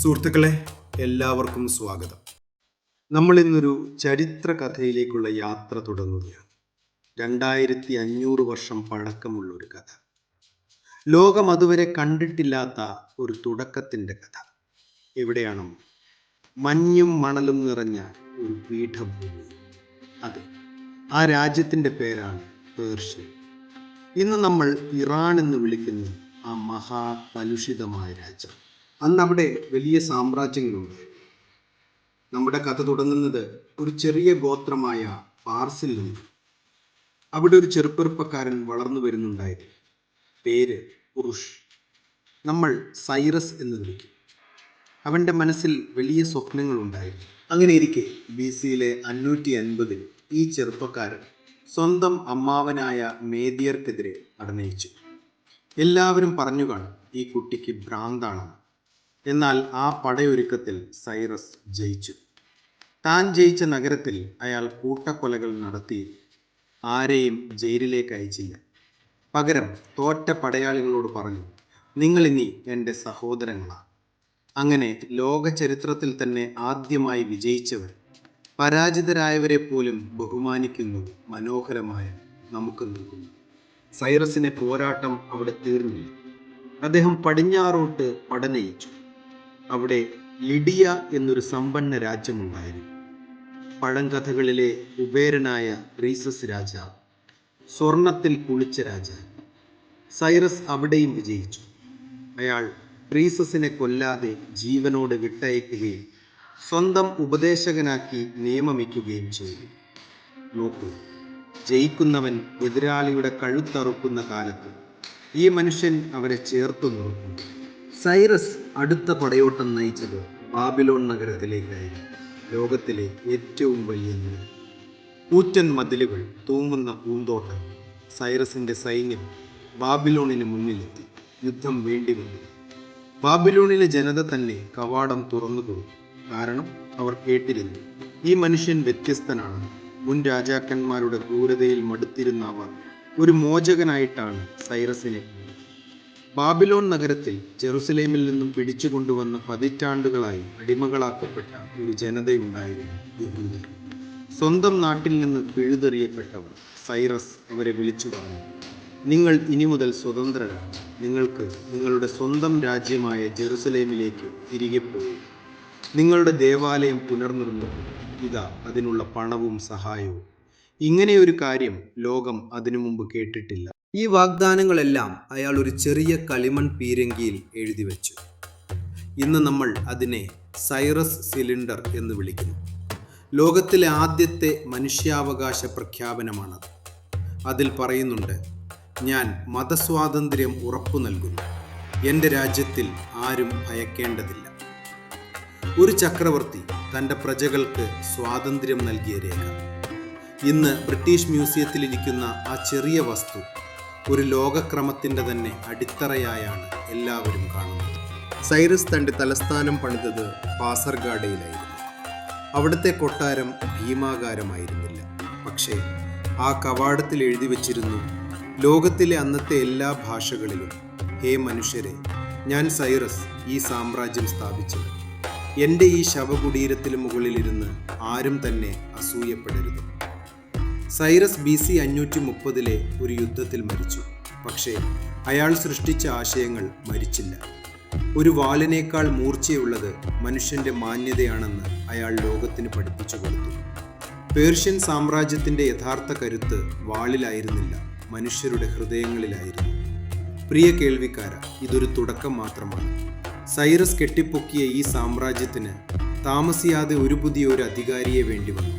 സുഹൃത്തുക്കളെ, എല്ലാവർക്കും സ്വാഗതം. നമ്മൾ ഇന്നൊരു ചരിത്ര കഥയിലേക്കുള്ള യാത്ര തുടങ്ങുകയാണ്. 2500 വർഷം പഴക്കമുള്ള ഒരു കഥ. ലോകം അതുവരെ കണ്ടിട്ടില്ലാത്ത ഒരു തുടക്കത്തിൻ്റെ കഥ. എവിടെയാണ്? മഞ്ഞും മണലും നിറഞ്ഞ ഒരു പീഠഭൂമി. അതെ, ആ രാജ്യത്തിൻ്റെ പേരാണ് പേർഷ്യ. ഇന്ന് നമ്മൾ ഇറാൻ എന്ന് വിളിക്കുന്ന ആ മഹാകലുഷിതമായ രാജ്യം. അന്ന് അവിടെ വലിയ സാമ്രാജ്യങ്ങളുണ്ട്. നമ്മുടെ കഥ തുടങ്ങുന്നത് ഒരു ചെറിയ ഗോത്രമായ പാർസിൽ നിന്ന്. അവിടെ ഒരു ചെറുപ്പക്കാരൻ വളർന്നു വരുന്നുണ്ടായിരുന്നു. പേര് പുരുഷ്. നമ്മൾ സൈറസ് എന്ന് വിളിക്കും. അവൻ്റെ മനസ്സിൽ വലിയ സ്വപ്നങ്ങളുണ്ടായിരുന്നു. അങ്ങനെ ഇരിക്കെ BC-യിലെ 550 ഈ ചെറുപ്പക്കാരൻ സ്വന്തം അമ്മാവനായ മേദിയർക്കെതിരെ നടന്നയിച്ചു. എല്ലാവരും പറഞ്ഞു കാണും, ഈ കുട്ടിക്ക് ഭ്രാന്താണെന്ന്. എന്നാൽ ആ പടയൊരുക്കത്തിൽ സൈറസ് ജയിച്ചു. താൻ ജയിച്ച നഗരത്തിൽ അയാൾ കൂട്ടക്കൊലകൾ നടത്തി ആരെയും ജയിലിലേക്ക് അയച്ചില്ല. പകരം തോറ്റ പടയാളികളോട് പറഞ്ഞു, നിങ്ങളിനി എൻ്റെ സഹോദരങ്ങളാണ്. അങ്ങനെ ലോക ചരിത്രത്തിൽ തന്നെ ആദ്യമായി വിജയിച്ചവർ പരാജിതരായവരെ പോലും ബഹുമാനിക്കുന്നു. മനോഹരമായ നമുക്ക് നിൽക്കുന്നു. സൈറസിനെ പോരാട്ടം അവിടെ തീർന്നില്ല. അദ്ദേഹം പടിഞ്ഞാറോട്ട് പടനയിച്ചു. അവിടെ ലിഡിയ എന്നൊരു സമ്പന്ന രാജ്യമുണ്ടായിരുന്നു. പഴങ്കഥകളിലെ കുബേരനായ ക്രീസസ് രാജാവ്, സ്വർണത്തിൽ കുളിച്ച രാജാവ്. സൈറസ് അവിടെയും വിജയിച്ചു. അയാൾ ക്രീസസിനെ കൊല്ലാതെ ജീവനോട് വിട്ടയക്കുകയും സ്വന്തം ഉപദേശകനാക്കി നിയമമിക്കുകയും ചെയ്തു. നോക്കൂ, ജയിക്കുന്നവൻ എതിരാളിയുടെ കഴുത്തറുക്കുന്ന കാലത്ത് ഈ മനുഷ്യൻ അവരെ ചേർത്തു നിർത്തുന്നു. സൈറസ് അടുത്ത പടയോട്ടം നയിച്ചത് ബാബിലോൺ നഗരത്തിലേക്കായിരുന്നു. ലോകത്തിലെ ഏറ്റവും വലിയ നഗരം. കൂറ്റൻ മതിലുകൾ, തൂങ്ങുന്ന പൂന്തോട്ടം. സൈറസിന്റെ സൈന്യം ബാബിലോണിന് മുന്നിലെത്തി. യുദ്ധം വേണ്ടി വന്നു. ബാബിലോണിലെ ജനത തന്നെ കവാടം തുറന്നു കൊടുത്തു. കാരണം അവർ കേട്ടിരുന്നു, ഈ മനുഷ്യൻ വ്യത്യസ്തനാണ്. മുൻ രാജാക്കന്മാരുടെ ക്രൂരതയിൽ മടുത്തിരുന്ന അവർ ഒരു മോചകനായിട്ടാണ് സൈറസിനെ. ബാബിലോൺ നഗരത്തിൽ ജെറുസലേമിൽ നിന്നും പിടിച്ചു കൊണ്ടുവന്ന പതിറ്റാണ്ടുകളായി അടിമകളാക്കപ്പെട്ട ഒരു ജനതയുണ്ടായിരുന്നു, യഹൂദർ. സ്വന്തം നാട്ടിൽ നിന്ന് പിഴുതെറിയപ്പെട്ടവർ. സൈറസ് അവരെ വിളിച്ചു പറഞ്ഞു, നിങ്ങൾ ഇനി മുതൽ സ്വതന്ത്രരാണ്. നിങ്ങൾക്ക് നിങ്ങളുടെ സ്വന്തം രാജ്യമായ ജെറുസലേമിലേക്ക് തിരികെ പോകും. നിങ്ങളുടെ ദേവാലയം പുനർനിർമ്മിക്കും. ഇതാ അതിനുള്ള പണവും സഹായവും. ഇങ്ങനെയൊരു കാര്യം ലോകം അതിനു മുമ്പ് കേട്ടിട്ടില്ല. ഈ വാഗ്ദാനങ്ങളെല്ലാം അയാൾ ഒരു ചെറിയ കളിമൺ പീരങ്കിയിൽ എഴുതി വെച്ചു. ഇന്ന് നമ്മൾ അതിനെ സൈറസ് സിലിണ്ടർ എന്ന് വിളിക്കുന്നു. ലോകത്തിലെ ആദ്യത്തെ മനുഷ്യാവകാശ പ്രഖ്യാപനമാണത്. അതിൽ പറയുന്നുണ്ട്, ഞാൻ മതസ്വാതന്ത്ര്യം ഉറപ്പു നൽകുന്നു. എൻ്റെ രാജ്യത്തിൽ ആരും ഭയക്കേണ്ടതില്ല. ഒരു ചക്രവർത്തി തൻ്റെ പ്രജകൾക്ക് സ്വാതന്ത്ര്യം നൽകിയ രേഖ. ഇന്ന് ബ്രിട്ടീഷ് മ്യൂസിയത്തിലിരിക്കുന്ന ആ ചെറിയ വസ്തു ഒരു ലോകക്രമത്തിൻ്റെ തന്നെ അടിത്തറയായാണ് എല്ലാവരും കാണുന്നത്. സൈറസ് തൻ്റെ തലസ്ഥാനം പണിതത് പാസർഗാഡയിലായിരുന്നു. അവിടുത്തെ കൊട്ടാരം ഭീമാകാരമായിരുന്നില്ല. പക്ഷേ ആ കവാടത്തിൽ എഴുതി വച്ചിരുന്നു, ലോകത്തിലെ അന്നത്തെ എല്ലാ ഭാഷകളിലും, ഹേ മനുഷ്യരെ, ഞാൻ സൈറസ് ഈ സാമ്രാജ്യം സ്ഥാപിച്ചത്. എൻ്റെ ഈ ശവകുടീരത്തിന് മുകളിലിരുന്ന് ആരും തന്നെ അസൂയപ്പെടരുത്. സൈറസ് BC 530 ഒരു യുദ്ധത്തിൽ മരിച്ചു. പക്ഷേ അയാൾ സൃഷ്ടിച്ച ആശയങ്ങൾ മരിച്ചില്ല. ഒരു വാളിനേക്കാൾ മൂർച്ചയുള്ളത് മനുഷ്യൻ്റെ മാന്യതയാണെന്ന് അയാൾ ലോകത്തിന് പഠിപ്പിച്ചു കൊടുത്തു. പേർഷ്യൻ സാമ്രാജ്യത്തിൻ്റെ യഥാർത്ഥ കരുത്ത് വാളിലായിരുന്നില്ല, മനുഷ്യരുടെ ഹൃദയങ്ങളിലായിരുന്നു. പ്രിയ കേൾവിക്കാര, ഇതൊരു തുടക്കം മാത്രമാണ്. സൈറസ് കെട്ടിപ്പൊക്കിയ ഈ സാമ്രാജ്യത്തിന് താമസിയാതെ ഒരു അധികാരിയെ വേണ്ടി വന്നു,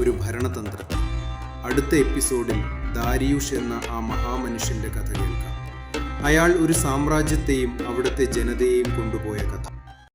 ഒരു ഭരണതന്ത്രത്തെ. അടുത്ത എപ്പിസോഡിൽ ദാരിയൂഷ് എന്ന ആ മഹാമനുഷ്യൻ്റെ കഥ കേൾക്കാം. അയാൾ ഒരു സാമ്രാജ്യത്തെയും അവിടുത്തെ ജനതയെയും കൊണ്ടുപോയ കഥ.